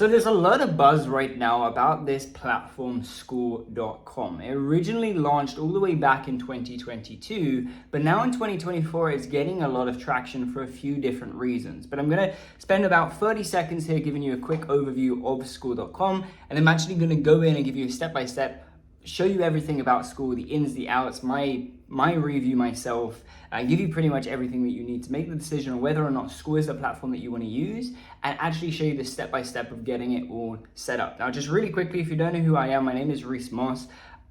So there's a lot of buzz right now about this platform school.com. It originally launched all the way back in 2022, but now in 2024 it's getting a lot of traction for a few different reasons. But I'm going to spend about 30 seconds here giving you a quick overview of school.com, and I'm actually going to go in and give you a step-by-step, show you everything about school, the ins, the outs, my review myself, and give you pretty much everything that you need to make the decision on whether or not school is a platform that you want to use, and actually show you the step-by-step of getting it all set up. Now, just really quickly, if you don't know who I am, my name is Reece.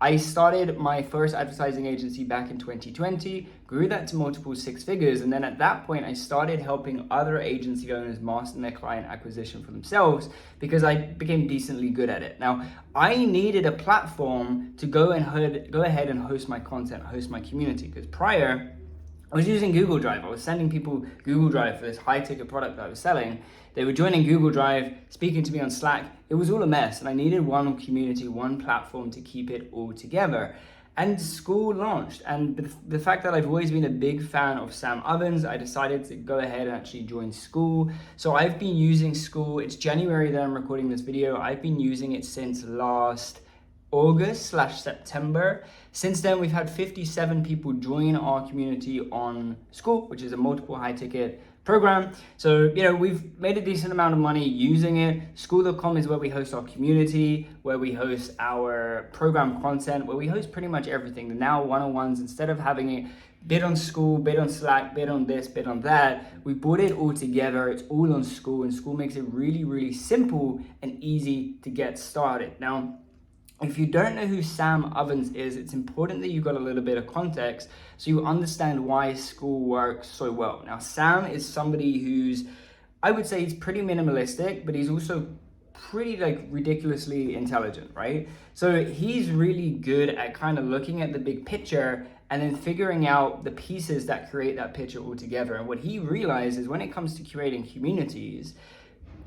I started my first advertising agency back in 2020, grew that to multiple six figures, and then at that point I started helping other agency owners master their client acquisition for themselves because I became decently good at it. Now, I needed a platform to go ahead and host my content, host my community, because prior I was using Google Drive. I was sending people Google Drive for this high ticket product that I was selling. They were joining Google Drive, speaking to me on Slack. It was all a mess, and I needed one community, one platform to keep it all together. And school launched, and the fact that I've always been a big fan of Sam Ovens, I decided to go ahead and actually join school. So I've been using school. It's January that I'm recording this video. I've been using it since last August/September. Since then, we've had 57 people join our community on school, which is a multiple high ticket program. So, we've made a decent amount of money using it. School.com is where we host our community, where we host our program content, where we host pretty much everything. The now one-on-ones, instead of having it bid on school, bid on Slack, bid on this, bid on that, we brought it all together. It's all on school, and school makes it really, really simple and easy to get started. Now, if you don't know who Sam Ovens is, it's important that you got a little bit of context so you understand why school works so well. Now, Sam is somebody who's, I would say he's pretty minimalistic, but he's also pretty ridiculously intelligent, right? So he's really good at kind of looking at the big picture and then figuring out the pieces that create that picture all together. And what he realized is when it comes to curating communities,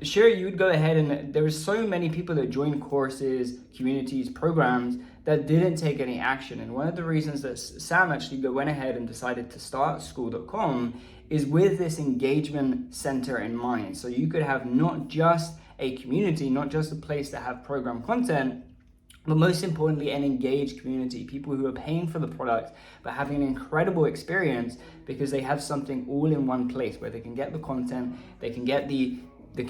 sure, you would go ahead and there were so many people that joined courses, communities, programs that didn't take any action. And one of the reasons that Sam actually went ahead and decided to start school.com is with this engagement center in mind. So you could have not just a community, not just a place to have program content, but most importantly, an engaged community, people who are paying for the product, but having an incredible experience because they have something all in one place where they can get the content, they can get the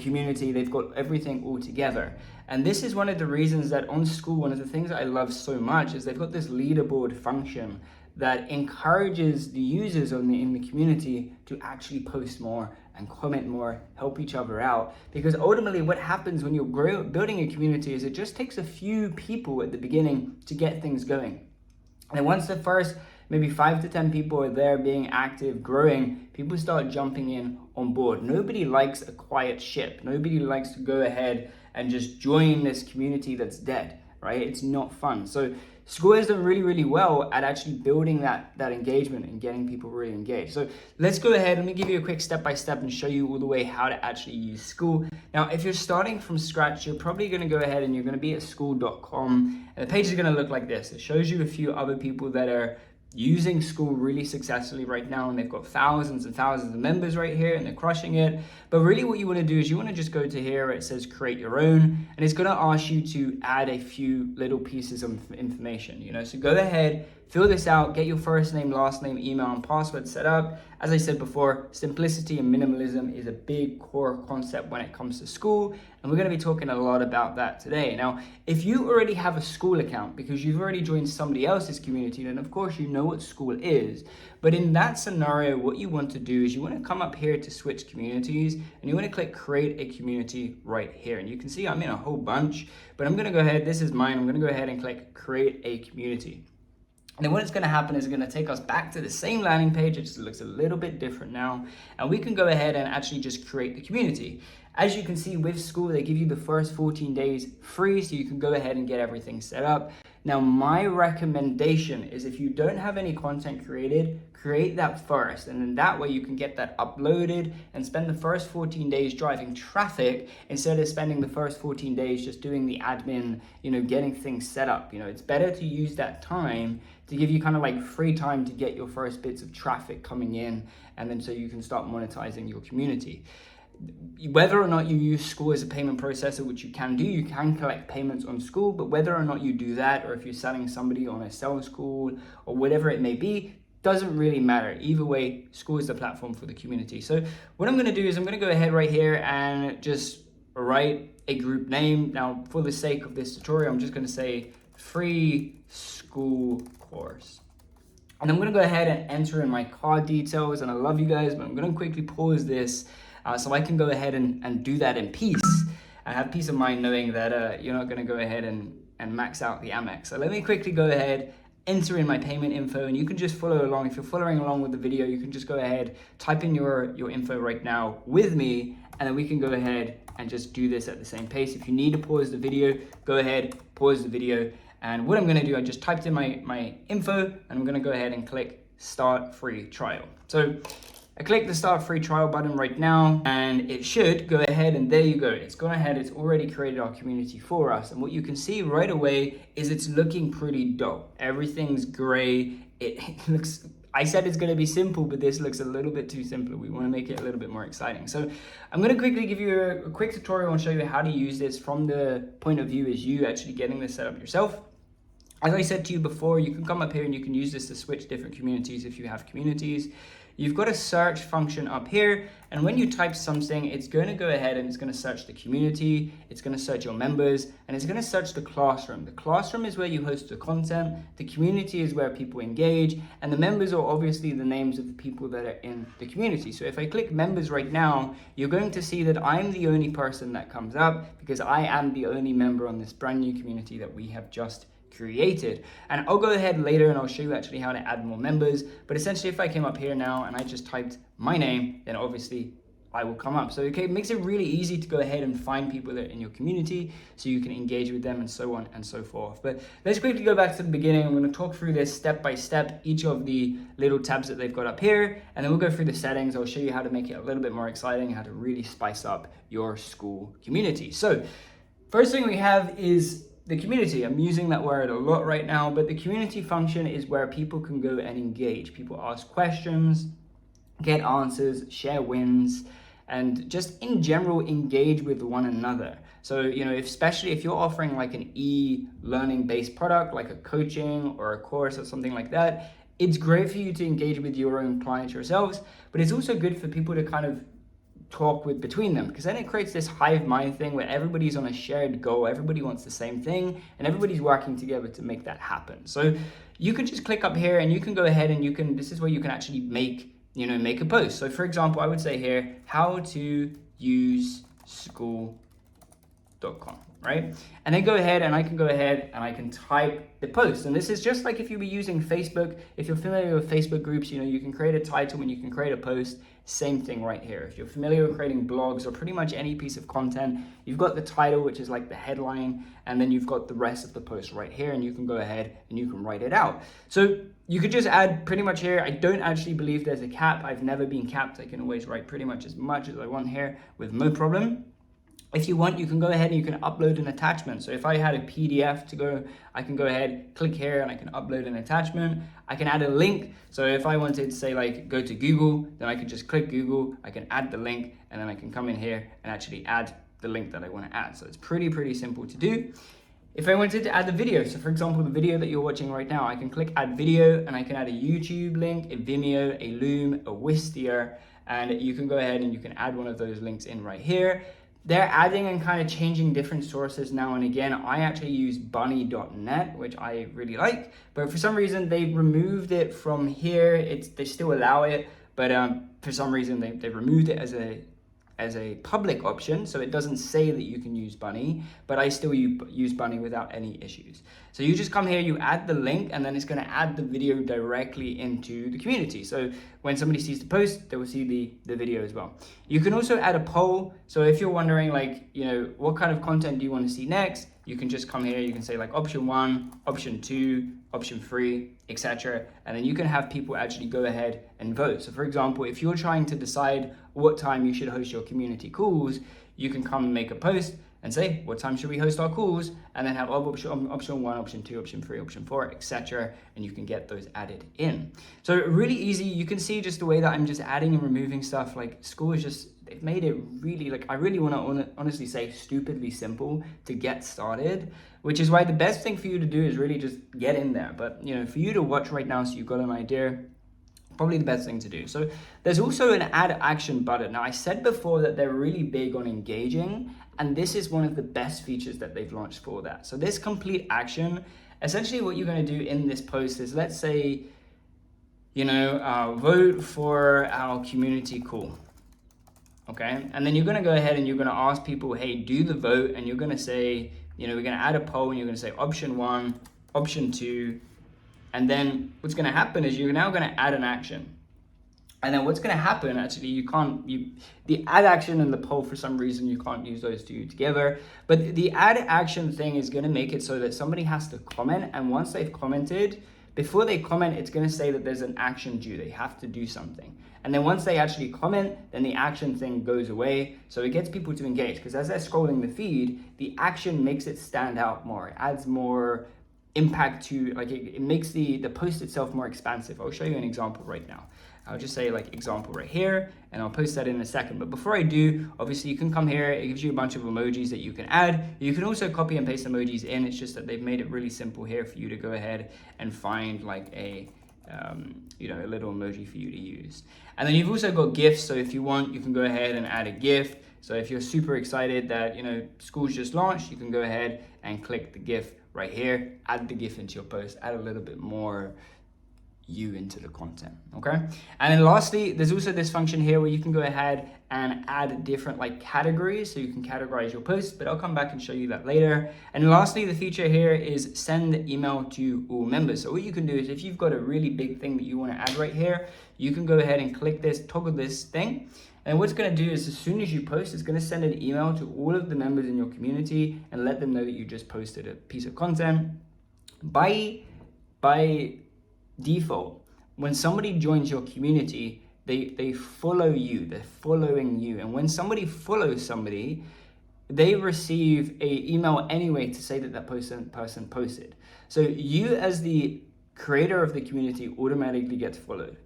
community, they've got everything all together. And this is one of the reasons that on school, one of the things that I love so much is they've got this leaderboard function that encourages the users in the community to actually post more and comment more, help each other out. Because ultimately what happens when you're building a community is it just takes a few people at the beginning to get things going. And once the first maybe 5 to 10 people are there being active, growing, people start jumping in on board. Nobody likes a quiet ship. Nobody likes to go ahead and just join this community that's dead, right? It's not fun. So school has done really, really well at actually building that engagement and getting people really engaged. So let's go ahead. Let me give you a quick step-by-step and show you all the way how to actually use school. Now, if you're starting from scratch, you're probably going to go ahead and you're going to be at school.com, and the page is going to look like this. It shows you a few other people that are using school really successfully right now, and they've got thousands and thousands of members right here and they're crushing it. But really what you want to do is you want to just go to here where it says create your own, and it's going to ask you to add a few little pieces of information, so go ahead, fill this out, get your first name, last name, email, and password set up. As I said before, simplicity and minimalism is a big core concept when it comes to school, and we're going to be talking a lot about that today. Now, if you already have a school account because you've already joined somebody else's community, then of course you know what school is. But in that scenario, what you want to do is you want to come up here to switch communities, and you want to click create a community right here. And you can see I'm in a whole bunch, but I'm going to go ahead, this is mine, I'm going to go ahead and click create a community. And then what is going to happen is it's going to take us back to the same landing page. It just looks a little bit different now. And we can go ahead and actually just create the community. As you can see with school, they give you the first 14 days free, so you can go ahead and get everything set up. Now, my recommendation is if you don't have any content created, create that first. And then that way you can get that uploaded and spend the first 14 days driving traffic instead of spending the first 14 days just doing the admin, getting things set up. It's better to use that time to give you kind of free time to get your first bits of traffic coming in, and then so you can start monetizing your community. whether or not you use School as a payment processor, which you can do, you can collect payments on School, but whether or not you do that, or if you're selling somebody on a sell School or whatever it may be, doesn't really matter. Either way, School is the platform for the community. So what I'm going to do is I'm going to go ahead right here and just write a group name. Now, for the sake of this tutorial, I'm just going to say free School course. And I'm going to go ahead and enter in my card details. And I love you guys, but I'm going to quickly pause this so I can go ahead and do that in peace. I have peace of mind knowing that you're not going to go ahead and max out the Amex. So let me quickly go ahead, enter in my payment info, and you can just follow along. If you're following along with the video, you can just go ahead, type in your info right now with me, and then we can go ahead and just do this at the same pace. If you need to pause the video, go ahead, pause the video. And what I'm going to do, I just typed in my info, and I'm going to go ahead and click start free trial. So I click the start free trial button right now, and it should go ahead, and there you go. It's gone ahead, it's already created our community for us. And what you can see right away is it's looking pretty dope. Everything's gray. It looks, I said it's gonna be simple, but this looks a little bit too simple. We wanna make it a little bit more exciting. So I'm gonna quickly give you a quick tutorial and show you how to use this from the point of view as you actually getting this set up yourself. As I said to you before, you can come up here and you can use this to switch different communities if you have communities. You've got a search function up here, and when you type something, it's going to go ahead and it's going to search the community, it's going to search your members, and it's going to search the classroom. The classroom is where you host the content, the community is where people engage, and the members are obviously the names of the people that are in the community. So if I click members right now, you're going to see that I'm the only person that comes up because I am the only member on this brand new community that we have just created. And I'll go ahead later and I'll show you actually how to add more members. But essentially, if I came up here now and I just typed my name, then obviously I will come up. So it makes it really easy to go ahead and find people that are in your community so you can engage with them and so on and so forth. But let's quickly go back to the beginning. I'm going to talk through this step by step, each of the little tabs that they've got up here, and then we'll go through the settings. I'll show you how to make it a little bit more exciting, how to really spice up your school community. So first thing we have is the community. I'm using that word a lot right now, but the community function is where people can go and engage. People ask questions, get answers, share wins, and just in general engage with one another. So, especially if you're offering like an e-learning based product, like a coaching or a course or something like that, it's great for you to engage with your own clients yourselves, but it's also good for people to kind of talk with between them, because then it creates this hive mind thing where everybody's on a shared goal, everybody wants the same thing, and everybody's working together to make that happen. So you can just click up here and you can go ahead and this is where you can actually make a post. So for example, I would say here, how to use school.com, right? And then go ahead and I can go ahead and I can type the post. And this is just like if you were using Facebook. If you're familiar with Facebook groups, you can create a title and you can create a post. Same thing right here. If you're familiar with creating blogs or pretty much any piece of content, you've got the title, which is like the headline, and then you've got the rest of the post right here, and you can go ahead and you can write it out. So you could just add pretty much here. I don't actually believe there's a cap. I've never been capped. I can always write pretty much as I want here with no problem. If you want, you can go ahead and you can upload an attachment. So if I had a PDF to go, I can go ahead, click here, and I can upload an attachment. I can add a link. So if I wanted to say like go to Google, then I could just click Google, I can add the link, and then I can come in here and actually add the link that I want to add. So it's pretty simple to do. If I wanted to add the video, so for example, the video that you're watching right now, I can click add video and I can add a YouTube link, a Vimeo, a Loom, a Wistia, and you can go ahead and you can add one of those links in right here. They're adding and kind of changing different sources now and again. I actually use bunny.net, which I really like, but for some reason they removed it from here. They still allow it, but for some reason they removed it as a public option, so it doesn't say that you can use Bunny, but I still use Bunny without any issues. So you just come here, you add the link, and then it's going to add the video directly into the community. So when somebody sees the post, they will see the video as well. You can also add a poll. So if you're wondering like, what kind of content do you want to see next, you can just come here, you can say like option 1, option 2, option 3, etc. And then you can have people actually go ahead and vote. So for example, if you're trying to decide what time you should host your community calls, you can come and make a post and say, what time should we host our calls? And then have option 1, option 2, option 3, option 4, etc. And you can get those added in. So really easy. You can see just the way that I'm just adding and removing stuff. Like school is just they've made it really, like, I really want to honestly say stupidly simple to get started, which is why the best thing for you to do is really just get in there. But, you know, for you to watch right now so you've got an idea, probably the best thing to do. So there's also an add action button. Now, I said before that they're really big on engaging, and this is one of the best features that they've launched for that. So this complete action, essentially what you're going to do in this post is, let's say, you know, vote for our community call. Okay, and then you're going to go ahead and you're going to ask people, hey, do the vote, and you're going to say, you know, we're going to add a poll, and you're going to say option 1, option 2, and then what's going to happen is you're now going to add an action. And then what's going to happen, actually, the add action and the poll, for some reason, you can't use those two together. But the add action thing is going to make it so that somebody has to comment. And once they've commented, before they comment, it's going to say that there's an action due. They have to do something. And then once they actually comment, then the action thing goes away. So it gets people to engage, because as they're scrolling the feed, the action makes it stand out more. It adds more impact to, like, it makes the post itself more expansive. I'll show you an example right now. I'll just say, like, example right here, and I'll post that in a second. But before I do, obviously you can come here. It gives you a bunch of emojis that you can add. You can also copy and paste emojis in. It's just that they've made it really simple here for you to go ahead and find, like, a you know, a little emoji for you to use. And then you've also got GIFs. So if you want, you can go ahead and add a GIF. So if you're super excited that, you know, school's just launched, you can go ahead and click the GIF right here, add the GIF into your post, add a little bit more you into the content, okay? And then lastly, there's also this function here where you can go ahead and add different, like, categories, so you can categorize your posts, but I'll come back and show you that later. And lastly, the feature here is send email to all members. So what you can do is, if you've got a really big thing that you want to add right here, you can go ahead and click this, toggle this thing, and what's going to do is, as soon as you post, it's going to send an email to all of the members in your community and let them know that you just posted a piece of content. By default, when somebody joins your community, they follow you, they're following you. And when somebody follows somebody, they receive a email anyway to say that that person posted. So you, as the creator of the community, automatically gets followed.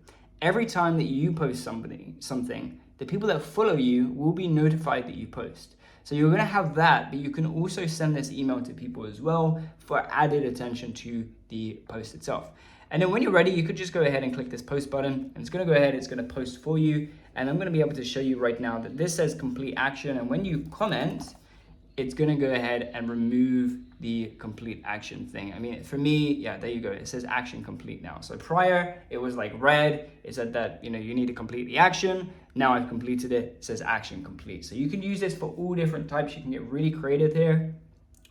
Every time that you post something, the people that follow you will be notified that you post. So you're going to have that, but you can also send this email to people as well for added attention to the post itself. And then when you're ready, you could just go ahead and click this post button, and it's going to go ahead, it's going to post for you. And I'm going to be able to show you right now that this says complete action. And when you comment, it's going to go ahead and remove the complete action thing. I mean, for me, yeah, there you go. It says action complete now. So prior, it was like red. It said that, you know, you need to complete the action. Now I've completed it. It says action complete. So you can use this for all different types. You can get really creative here.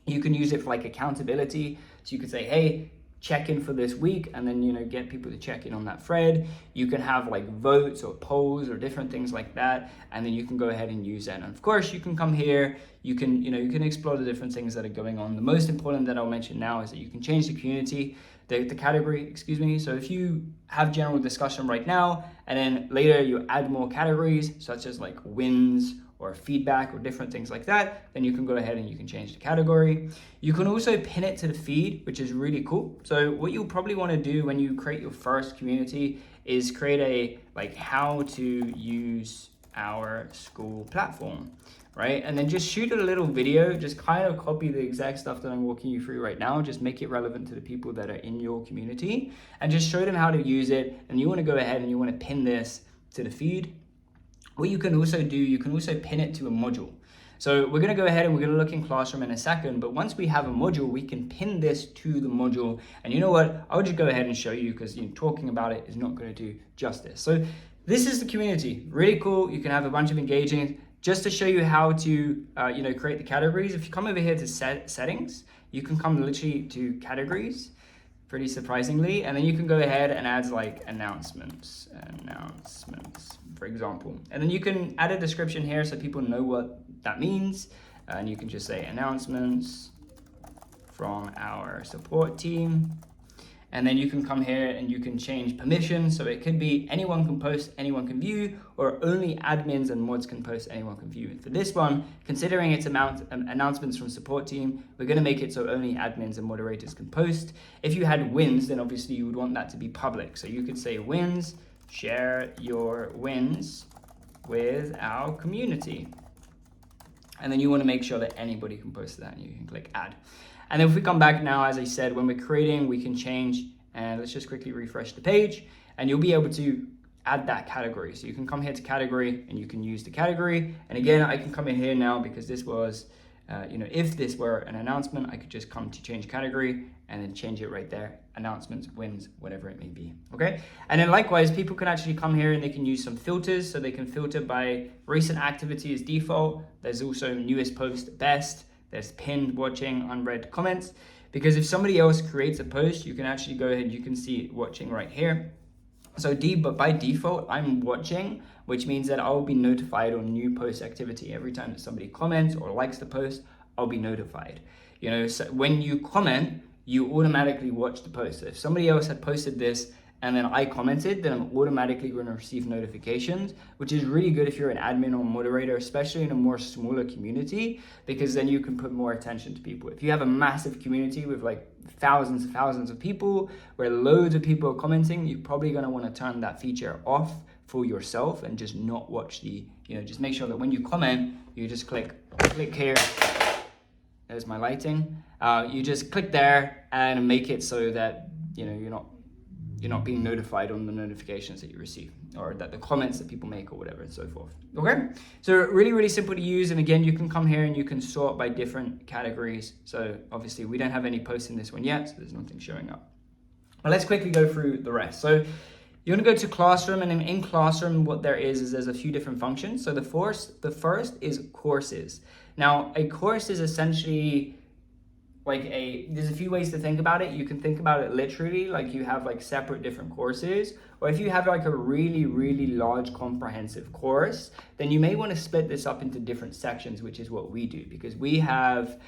You can use it for, like, accountability. So you could say, hey, check in for this week, and then, you know, get people to check in on that thread. You can have, like, votes or polls or different things like that, and then you can go ahead and use that. And of course, you can come here, you can, you know, you can explore the different things that are going on. The most important that I'll mention now is that you can change the community, the category, excuse me. So if you have general discussion right now, and then later you add more categories, such as, like, wins or feedback or different things like that, then you can go ahead and you can change the category. You can also pin it to the feed, which is really cool. So what you'll probably want to do when you create your first community is create a, like, how to use our school platform, right? And then just shoot a little video, just kind of copy the exact stuff that I'm walking you through right now, just make it relevant to the people that are in your community, and just show them how to use it. And you want to go ahead and you want to pin this to the feed. What you can also do, you can also pin it to a module. So we're going to go ahead and we're going to look in Classroom in a second, but once we have a module, we can pin this to the module. And you know what? I'll just go ahead and show you, because, you know, talking about it is not going to do justice. So this is the community. Really cool. You can have a bunch of engaging. Just to show you how to, you know, create the categories. If you come over here to settings, you can come literally to categories, pretty surprisingly, and then you can go ahead and add, like, announcements, for example. And then you can add a description here so people know what that means. And you can just say announcements from our support team. And then you can come here and you can change permission. So it could be anyone can post, anyone can view, or only admins and mods can post, anyone can view. And for this one, considering it's announcements from support team, we're going to make it so only admins and moderators can post. If you had wins, then obviously you would want that to be public. So you could say wins, share your wins with our community. And then you want to make sure that anybody can post that, and you can click add. And then if we come back now, as I said, when we're creating, we can change, and let's just quickly refresh the page, and you'll be able to add that category. So you can come here to category and you can use the category. And again, I can come in here now because this was, if this were an announcement, I could just come to change category and then change it right there. Announcements, wins, whatever it may be, okay? And then likewise, people can actually come here and they can use some filters. So they can filter by recent activity as default. There's also newest post, best. There's pinned, watching, unread comments. Because if somebody else creates a post, you can actually go ahead, you can see watching right here. So but by default, I'm watching, which means that I'll be notified on new post activity. Every time that somebody comments or likes the post, I'll be notified. So when you comment, you automatically watch the post. So if somebody else had posted this and then I commented, then I'm automatically going to receive notifications, which is really good if you're an admin or moderator, especially in a more smaller community, because then you can put more attention to people. If you have a massive community with like thousands of people, where loads of people are commenting, you're probably going to want to turn that feature off for yourself and just not watch just make sure that when you comment, you just click here. There's my lighting. You just click there and make it so that you're not being notified on the notifications that you receive, or that the comments that people make or whatever and so forth. Okay, so really simple to use. And again, you can come here and you can sort by different categories. So obviously we don't have any posts in this one yet, so there's nothing showing up. But let's quickly go through the rest. So you're going to go to Classroom, and in Classroom, what there is there's a few different functions. So the first is courses. Now, a course is essentially there's a few ways to think about it. You can think about it literally, like you have like separate different courses, or if you have like a really large comprehensive course, then you may want to split this up into different sections, which is what we do, because we have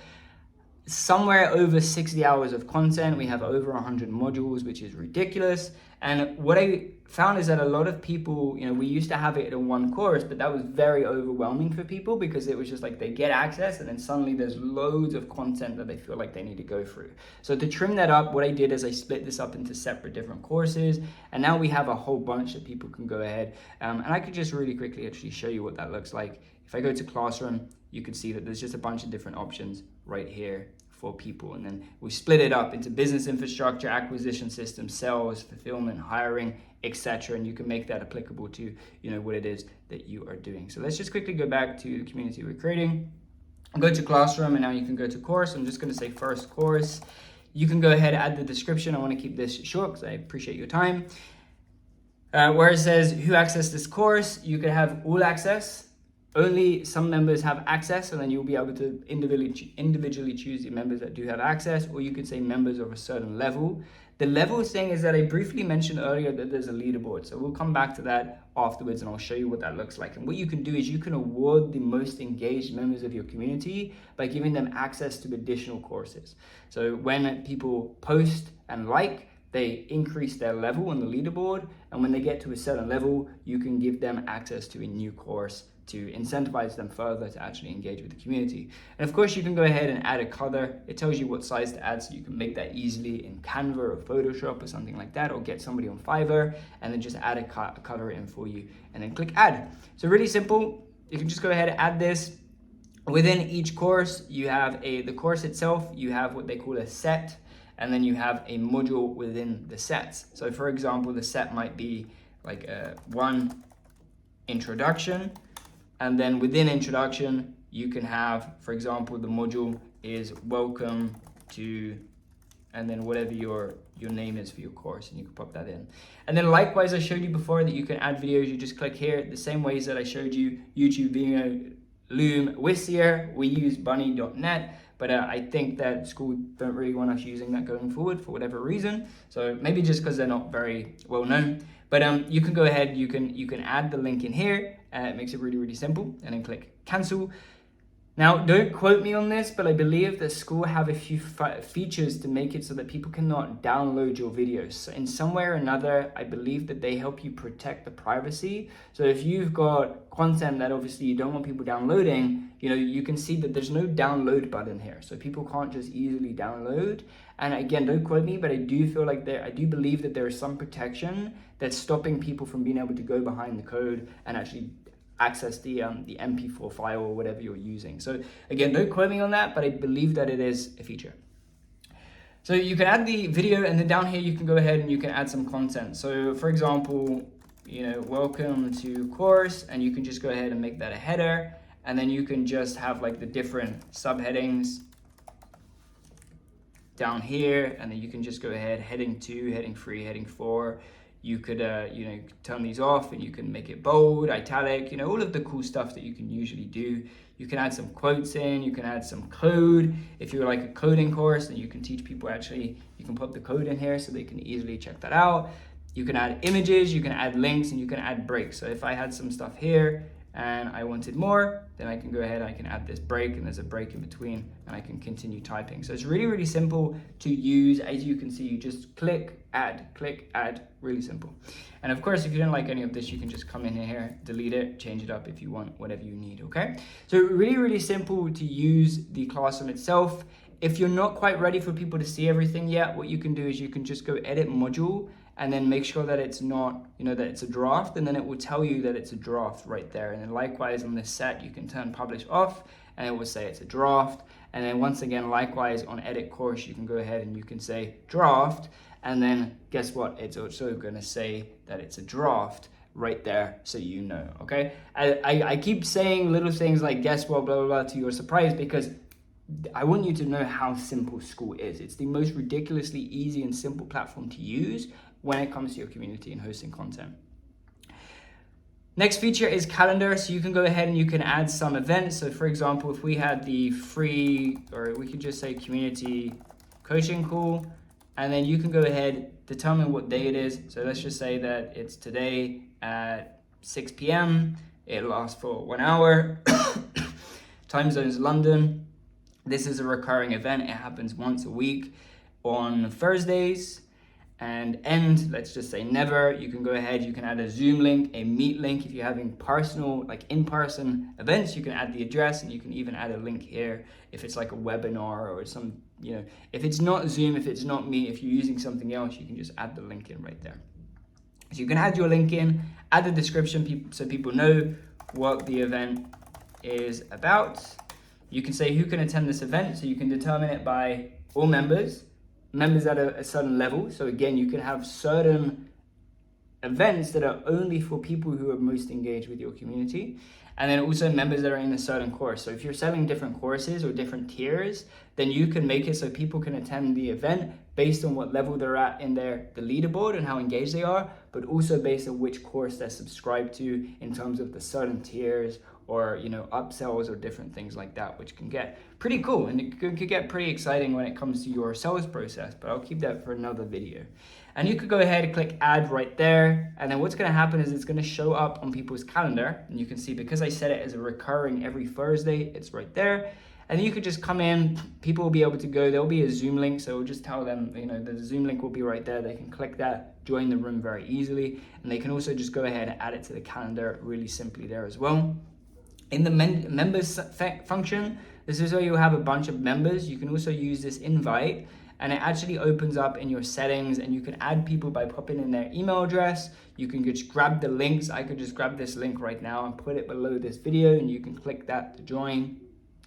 somewhere over 60 hours of content. We have over 100 modules, which is ridiculous. And what I found is that a lot of people, we used to have it in one course, but that was very overwhelming for people, because it was just like they get access and then suddenly there's loads of content that they feel like they need to go through. So to trim that up, what I did is I split this up into separate different courses, and now we have a whole bunch that people can go ahead. And I could just really quickly actually show you what that looks like. If I go to Classroom, you can see that there's just a bunch of different options right here for people, and then we split it up into business infrastructure, acquisition systems, sales, fulfillment, hiring, etc. And you can make that applicable to what it is that you are doing. So let's just quickly go back to the community we're creating. I'll go to Classroom, and now you can go to course. I'm just going to say first course. You can go ahead and add the description. I want to keep this short because I appreciate your time. Where it says who accessed this course, you can have all access. Only some members have access, and then you'll be able to individually choose the members that do have access, or you could say members of a certain level. The level thing is that I briefly mentioned earlier that there's a leaderboard, so we'll come back to that afterwards and I'll show you what that looks like. And what you can do is you can award the most engaged members of your community by giving them access to additional courses. So when people post and they increase their level on the leaderboard, and when they get to a certain level, you can give them access to a new course to incentivize them further to actually engage with the community. And of course, you can go ahead and add a color. It tells you what size to add, so you can make that easily in Canva or Photoshop or something like that, or get somebody on Fiverr and then just add a color in for you and then click add. So really simple. You can just go ahead and add this. Within each course, you have the course itself, you have what they call a set, and then you have a module within the sets. So for example, the set might be like one introduction, and then within introduction, you can have, for example, the module is welcome to, and then whatever your name is for your course, and you can pop that in. And then likewise, I showed you before that you can add videos. You just click here, the same ways that I showed you, YouTube, Vimeo, Loom, Wistia. We use bunny.net, but I think that school don't really want us using that going forward for whatever reason. So maybe just because they're not very well known. But you can go ahead, you can add the link in here. It makes it really simple, and then click cancel. Now, don't quote me on this, but I believe that school have a few features to make it so that people cannot download your videos. So in some way or another, I believe that they help you protect the privacy. So if you've got content that obviously you don't want people downloading, you can see that there's no download button here. So people can't just easily download. And again, don't quote me, but I do feel like I do believe that there is some protection that's stopping people from being able to go behind the code and actually access the MP4 file or whatever you're using. So again, don't quote me on that, but I believe that it is a feature. So you can add the video, and then down here you can go ahead and you can add some content. So for example, welcome to course, and you can just go ahead and make that a header, and then you can just have like the different subheadings down here, and then you can just go ahead, heading 2, heading 3, heading 4. You could turn these off, and you can make it bold, italic, all of the cool stuff that you can usually do. You can add some quotes in, you can add some code. If you're like a coding course, then you can teach people you can put the code in here so they can easily check that out. You can add images, you can add links, and you can add breaks. So if I had some stuff here and I wanted more, then I can go ahead, I can add this break, and there's a break in between, and I can continue typing. So it's really, really simple to use. As you can see, you just click, add, really simple. And of course, if you don't like any of this, you can just come in here, delete it, change it up if you want, whatever you need, okay? So really, really simple to use the classroom itself. If you're not quite ready for people to see everything yet, what you can do is you can just go edit module, and then make sure that it's not, that it's a draft, and then it will tell you that it's a draft right there. And then likewise on this set, you can turn publish off, and it will say it's a draft. And then once again, likewise on edit course, you can go ahead and you can say draft, and then guess what? It's also gonna say that it's a draft right there, so okay? I keep saying little things like guess what, blah, blah, blah, to your surprise, because I want you to know how simple School is. It's the most ridiculously easy and simple platform to use when it comes to your community and hosting content. Next feature is calendar. So you can go ahead and you can add some events. So for example, if we had the free, or we could just say community coaching call, and then you can go ahead, determine what day it is. So let's just say that it's today at 6 p.m. It lasts for 1 hour. Time zone is London. This is a recurring event. It happens once a week on Thursdays. And end, let's just say never. You can go ahead, you can add a Zoom link, a Meet link. If you're having personal, like in-person events, you can add the address, and you can even add a link here if it's like a webinar or some, if it's not Zoom, if it's not Meet, if you're using something else, you can just add the link in right there. So you can add your link in, add the description so people know what the event is about. You can say who can attend this event, so you can determine it by all members at a certain level. So again, you can have certain events that are only for people who are most engaged with your community, and then also members that are in a certain course. So if you're selling different courses or different tiers, then you can make it so people can attend the event based on what level they're at in the leaderboard and how engaged they are, but also based on which course they're subscribed to in terms of the certain tiers or upsells or different things like that, which can get pretty cool, and it could get pretty exciting when it comes to your sales process, but I'll keep that for another video. And you could go ahead and click add right there, and then what's gonna happen is it's gonna show up on people's calendar, and you can see because I set it as a recurring every Thursday, it's right there. And then you could just come in, people will be able to go, there'll be a Zoom link, so we'll just tell them, the Zoom link will be right there. They can click that, join the room very easily, and they can also just go ahead and add it to the calendar really simply there as well. In the members function, this is where you'll have a bunch of members. You can also use this invite, and it actually opens up in your settings, and you can add people by popping in their email address. You can just grab the links. I could just grab this link right now and put it below this video, and you can click that to join,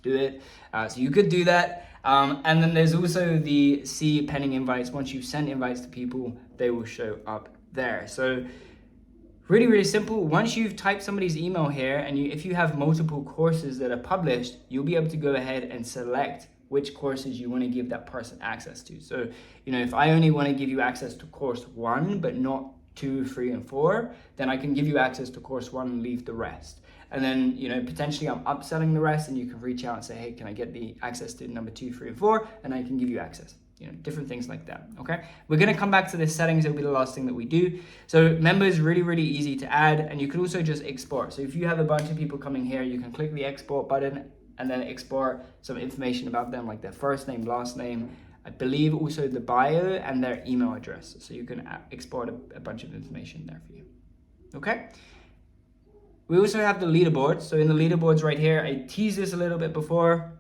do it. So you could do that. And then there's also the see pending invites. Once you've sent invites to people, they will show up there. So really, really simple. Once you've typed somebody's email here, and if you have multiple courses that are published, you'll be able to go ahead and select which courses you want to give that person access to. So, if I only want to give you access to course 1, but not 2, 3, and 4, then I can give you access to course 1 and leave the rest. And then, potentially I'm upselling the rest, and you can reach out and say, hey, can I get the access to number 2, 3, and 4? And I can give you access. Different things like that, okay? We're gonna come back to the settings. It'll be the last thing that we do. So members, really, really easy to add, and you can also just export. So if you have a bunch of people coming here, you can click the export button and then export some information about them, like their first name, last name, I believe also the bio and their email address. So you can export a bunch of information there for you, okay? We also have the leaderboard. So in the leaderboards right here, I teased this a little bit before.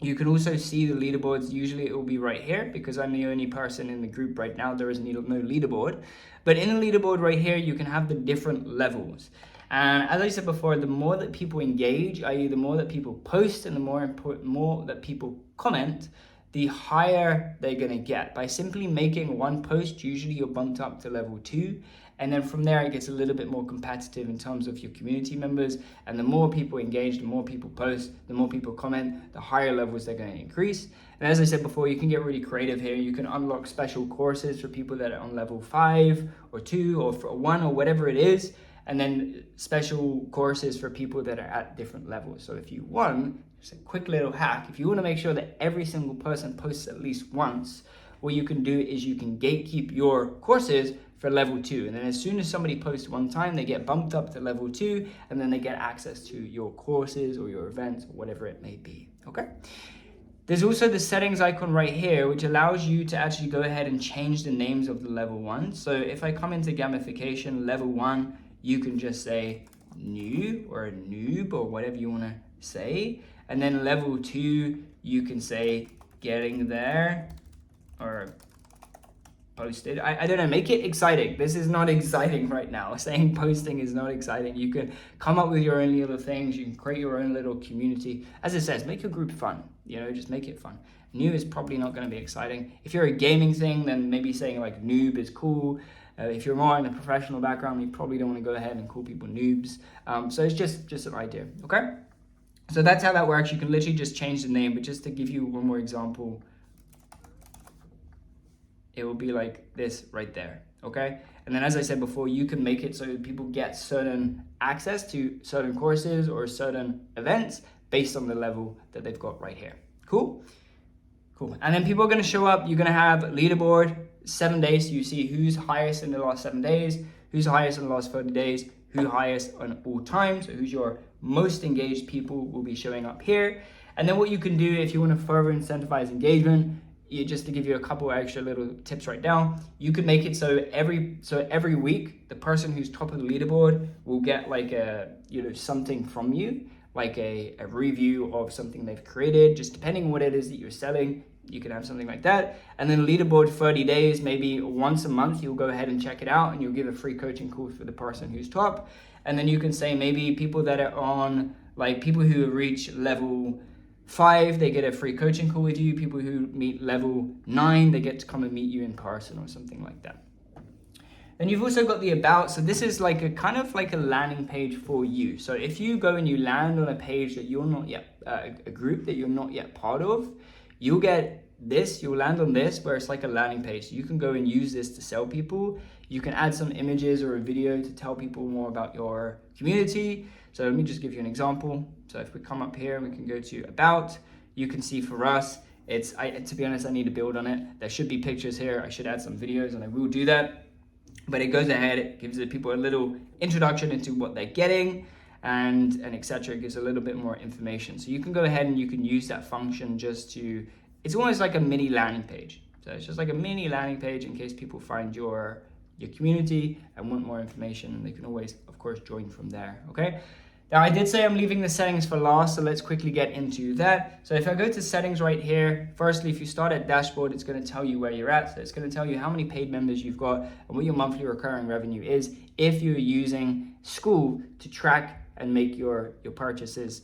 You can also see the leaderboards. Usually it will be right here because I'm the only person in the group right now. There is no leaderboard. But in the leaderboard right here, you can have the different levels. And as I said before, the more that people engage, i.e. the more that people post and the more that people comment, the higher they're going to get. By simply making one post, usually you're bumped up to level 2. And then from there, it gets a little bit more competitive in terms of your community members. And the more people engage, the more people post, the more people comment, the higher levels they're going to increase. And as I said before, you can get really creative here. You can unlock special courses for people that are on level 5 or 2 or 1 or whatever it is. And then special courses for people that are at different levels. So if you want, just a quick little hack, if you want to make sure that every single person posts at least once, what you can do is you can gatekeep your courses for level 2. And then as soon as somebody posts one time, they get bumped up to level 2, and then they get access to your courses or your events or whatever it may be, okay? There's also the settings icon right here, which allows you to actually go ahead and change the names of the level 1. So if I come into gamification, level 1, you can just say new or noob or whatever you want to say. And then level 2, you can say getting there or posted. I don't know, make it exciting. This is not exciting right now. Saying posting is not exciting. You can come up with your own little things. You can create your own little community. As it says, make your group fun. Just make it fun. New is probably not going to be exciting. If you're a gaming thing, then maybe saying like noob is cool. If you're more in a professional background, you probably don't want to go ahead and call people noobs. So it's just an idea, okay? So that's how that works. You can literally just change the name, but just to give you one more example, it will be like this right there, okay? And then as I said before, you can make it so people get certain access to certain courses or certain events based on the level that they've got right here. Cool? Cool. And then people are going to show up. You're going to have leaderboard, 7 days. So you see who's highest in the last 7 days, who's highest in the last 30 days, who highest on all time. So who's your most engaged people will be showing up here. And then what you can do if you want to further incentivize engagement, just to give you a couple extra little tips right now, you could make it so every week the person who's top of the leaderboard will get like a something from you, like a review of something they've created, just depending on what it is that you're selling. You can have something like that. And then leaderboard 30 days, maybe once a month, you'll go ahead and check it out and you'll give a free coaching call for the person who's top. And then you can say maybe people that are on, like people who reach level 5, they get a free coaching call with you. People who meet level 9, they get to come and meet you in person or something like that. Then you've also got the about. So this is like a kind of like a landing page for you. So if you go and you land on a page that you're not yet, a group that you're not yet part of, you'll get this, you'll land on this where it's like a landing page. So you can go and use this to sell people. You can add some images or a video to tell people more about your community. So let me just give you an example. So if we come up here and we can go to about, you can see for us, to be honest, I need to build on it. There should be pictures here. I should add some videos and I will do that. But it goes ahead, it gives the people a little introduction into what they're getting and etc. It gives a little bit more information. So you can go ahead and you can use that function it's almost like a mini landing page. So it's just like a mini landing page in case people find your community and want more information, and they can always, of course, join from there, okay? Now, I did say I'm leaving the settings for last, so let's quickly get into that. So if I go to settings right here, firstly, if you start at dashboard, it's going to tell you where you're at. So it's going to tell you how many paid members you've got and what your monthly recurring revenue is if you're using school to track and make your purchases,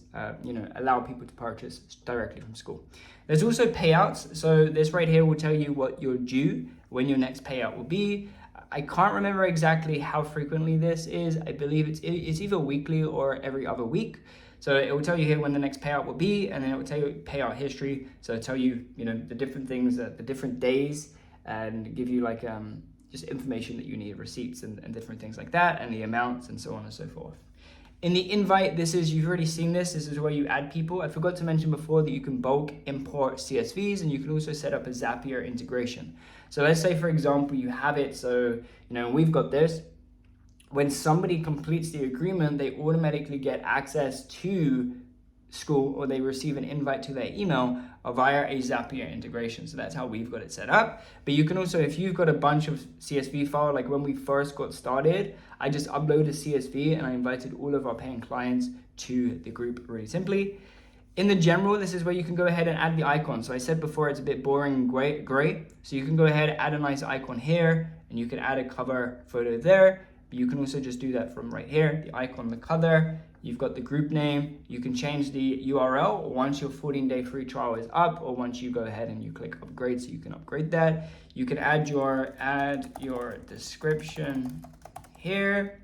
allow people to purchase directly from school. There's also payouts. So this right here will tell you what you're due, when your next payout will be. I can't remember exactly how frequently this is. I believe it's either weekly or every other week. So it will tell you here when the next payout will be, and then it will tell you payout history. So it'll tell you, the different things, the different days, and give you like just information that you need, receipts and different things like that, and the amounts and so on and so forth. In the invite, you've already seen this. This is where you add people. I forgot to mention before that you can bulk import CSVs, and you can also set up a Zapier integration. So let's say, for example, you have it. So, we've got this. When somebody completes the agreement, they automatically get access to school, or they receive an invite to their email via a Zapier integration. So that's how we've got it set up. But you can also, if you've got a bunch of CSV file, like when we first got started, I just uploaded a CSV and I invited all of our paying clients to the group really simply. In the general, this is where you can go ahead and add the icon. So I said before, it's a bit boring and gray. So you can go ahead and add a nice icon here, and you can add a cover photo there. You can also just do that from right here, the icon, the color. You've got the group name. You can change the URL once your 14-day free trial is up, or once you go ahead and you click upgrade, so you can upgrade that. You can add your description here,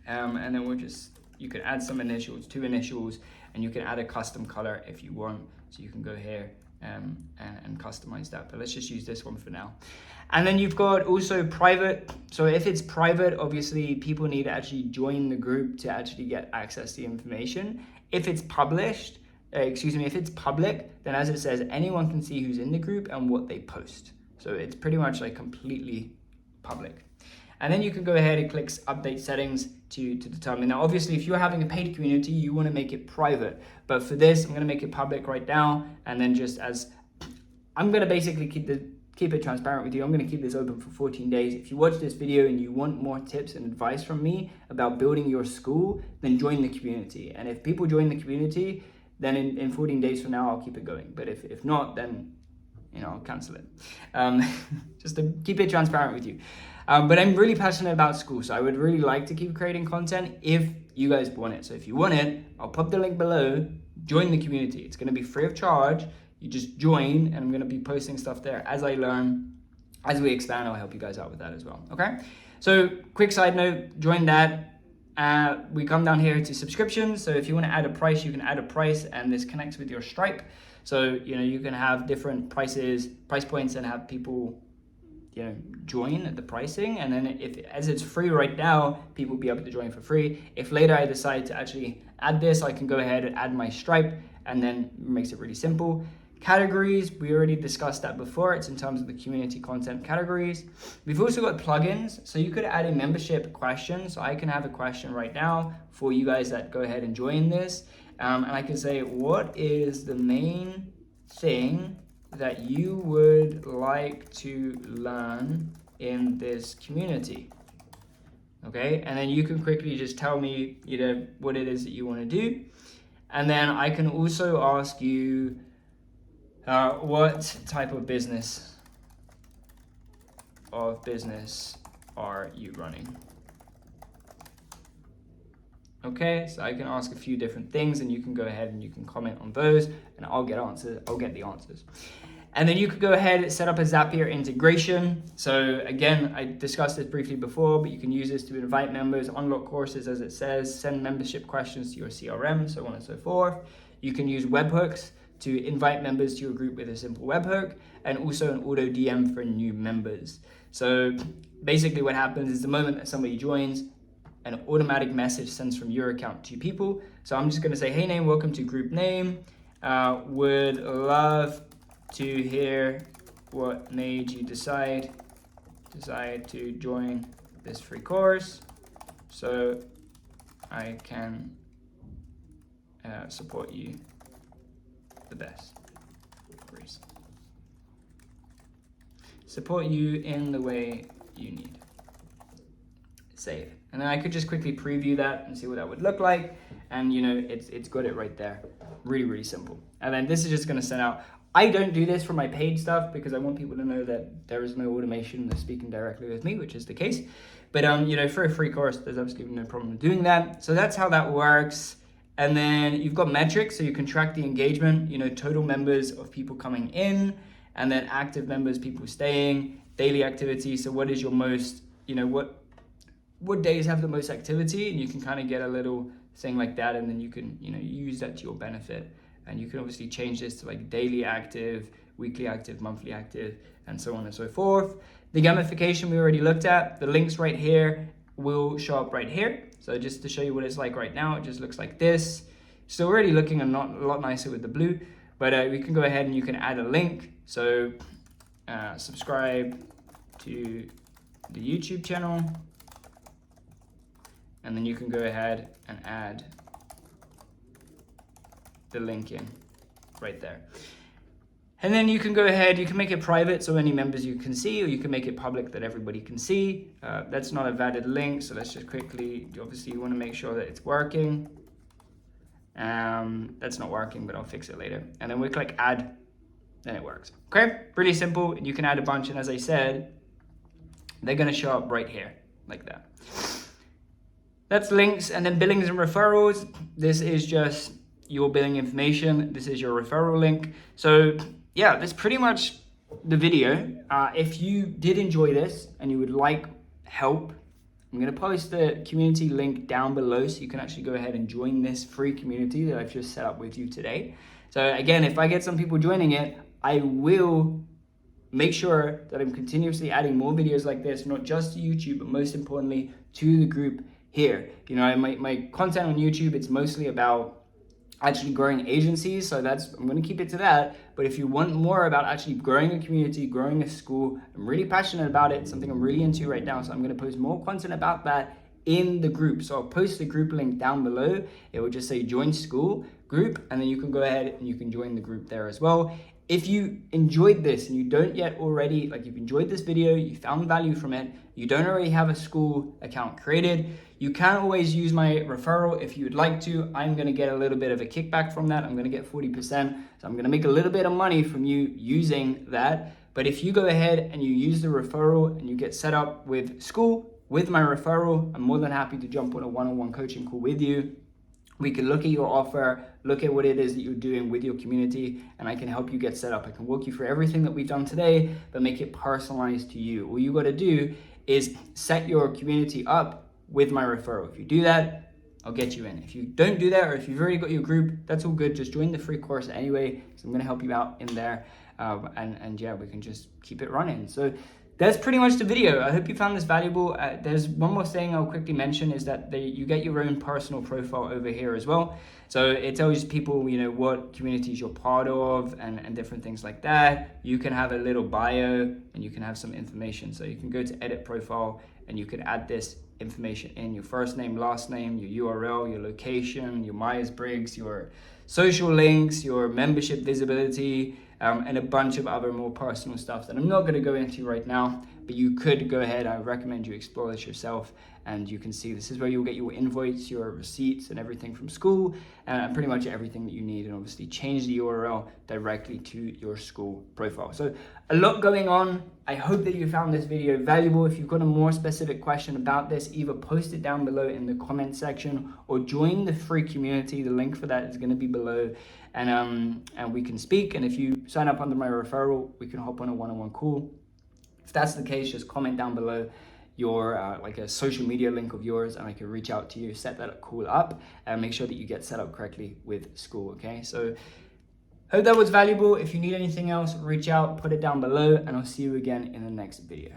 and then you can add some initials, 2 initials, and you can add a custom color if you want. So you can go here and customize that, but let's just use this one for now. And then you've got also private. So if it's private, obviously people need to actually join the group to actually get access to the information. If it's published, if it's public, then as it says, anyone can see who's in the group and what they post. So it's pretty much like completely public. And then you can go ahead and click update settings to determine. Now, obviously, if you're having a paid community, you want to make it private. But for this, I'm going to make it public right now. And then I'm going to basically keep it transparent with you. I'm going to keep this open for 14 days. If you watch this video and you want more tips and advice from me about building your school, then join the community. And if people join the community, then in 14 days from now, I'll keep it going. But if not, then I'll cancel it. Just to keep it transparent with you. But I'm really passionate about school, so I would really like to keep creating content if you guys want it. So if you want it, I'll pop the link below. Join the community. It's going to be free of charge. You just join, and I'm going to be posting stuff there as I learn. As we expand, I'll help you guys out with that as well. Okay? So quick side note, join that. We come down here to subscriptions. So if you want to add a price, you can add a price, and this connects with your Stripe. So you can have different price points, and have people join at the pricing. And then as it's free right now, people will be able to join for free. If later I decide to actually add this, I can go ahead and add my Stripe, and then it makes it really simple. Categories, we already discussed that before. It's in terms of the community content categories. We've also got plugins, so you could add a membership question. So I can have a question right now for you guys that go ahead and join this, and I can say, what is the main thing that you would like to learn in this community? Okay, and then you can quickly just tell me what it is that you want to do. And then I can also ask you, what type of business are you running? Okay, so I can ask a few different things, and you can go ahead and you can comment on those, and I'll get the answers. And then you could go ahead and set up a Zapier integration. So again, I discussed this briefly before, but you can use this to invite members, unlock courses as it says, send membership questions to your CRM, so on and so forth. You can use webhooks to invite members to your group with a simple webhook, and also an auto DM for new members. So basically what happens is the moment that somebody joins, an automatic message sends from your account to people. So I'm just gonna say, hey name, welcome to group name. Would love to hear what made you decide to join this free course so I can support you the best. Reece. Support you in the way you need. Save. And then I could just quickly preview that and see what that would look like. And it's got it right there. Really, really simple. And then this is just gonna send out. I don't do this for my paid stuff because I want people to know that there is no automation that's speaking directly with me, which is the case. But for a free course, there's absolutely no problem doing that. So that's how that works. And then you've got metrics, so you can track the engagement, total members of people coming in, and then active members, people staying, daily activity. So what is your most, what days have the most activity? And you can kind of get a little thing like that, and then you can, use that to your benefit. And you can obviously change this to like daily active, weekly active, monthly active, and so on and so forth. The gamification we already looked at. The links right here will show up right here. So just to show you what it's like right now, it just looks like this. Still already looking a lot nicer with the blue, but we can go ahead and you can add a link. So subscribe to the YouTube channel, and then you can go ahead and add the link in right there. And then you can go ahead, you can make it private so any members you can see, or you can make it public that everybody can see. That's not a valid link, so let's just quickly, obviously you want to make sure that it's working. That's not working, but I'll fix it later. And then we click add, then it works. Okay, pretty simple. You can add a bunch, and as I said, they're gonna show up right here. like that. That's links. And then billings and referrals. This is just your billing information. This is your referral link. So yeah, that's pretty much the video. If you did enjoy this and you would like help, I'm going to post the community link down below so you can actually go ahead and join this free community that I've just set up with you today. So again, if I get some people joining it, I will make sure that I'm continuously adding more videos like this, not just to YouTube, but most importantly to the group here. You know, my content on YouTube, it's mostly about actually growing agencies, so I'm going to keep it to that. But if you want more about actually growing a community, growing a school, I'm really passionate about it, something I'm really into right now, so I'm going to post more content about that in the group. So I'll post the group link down below. It will just say join school group, and then you can go ahead and you can join the group there as well. If you enjoyed this and you don't yet already, like you've enjoyed this video, you found value from it, you don't already have a school account created, you can always use my referral if you would like to. I'm going to get a little bit of a kickback from that. I'm going to get 40%. So I'm going to make a little bit of money from you using that. But if you go ahead and you use the referral and you get set up with school with my referral, I'm more than happy to jump on a one-on-one coaching call with you. We can look at your offer, look at what it is that you're doing with your community, and I can help you get set up. I can walk you through everything that we've done today, but make it personalized to you. All you got to do is set your community up with my referral. If you do that, I'll get you in. If you don't do that, or if you've already got your group, that's all good. Just join the free course anyway, because I'm going to help you out in there. And yeah, we can just keep it running. So that's pretty much the video. I hope you found this valuable. There's one more thing I'll quickly mention is that you get your own personal profile over here as well. So it tells people, you know, what communities you're part of and different things like that. You can have a little bio and you can have some information. So you can go to edit profile and you can add this information in: your first name, last name, your URL, your location, your Myers-Briggs, your social links, your membership visibility, and a bunch of other more personal stuff that I'm not going to go into right now, but you could go ahead. I recommend you explore this yourself, and you can see this is where you'll get your invoice, your receipts, and everything from school, and pretty much everything that you need, and obviously change the URL directly to your school profile. So a lot going on. I hope that you found this video valuable. If you've got a more specific question about this, either post it down below in the comment section or join the free community. The link for that is going to be below, and we can speak. And if you sign up under my referral, we can hop on a one-on-one call. If that's the case, just comment down below your like a social media link of yours, and I can reach out to you, set that call up, and make sure that you get set up correctly with school. Okay, so hope that was valuable. If you need anything else, reach out, put it down below, and I'll see you again in the next video.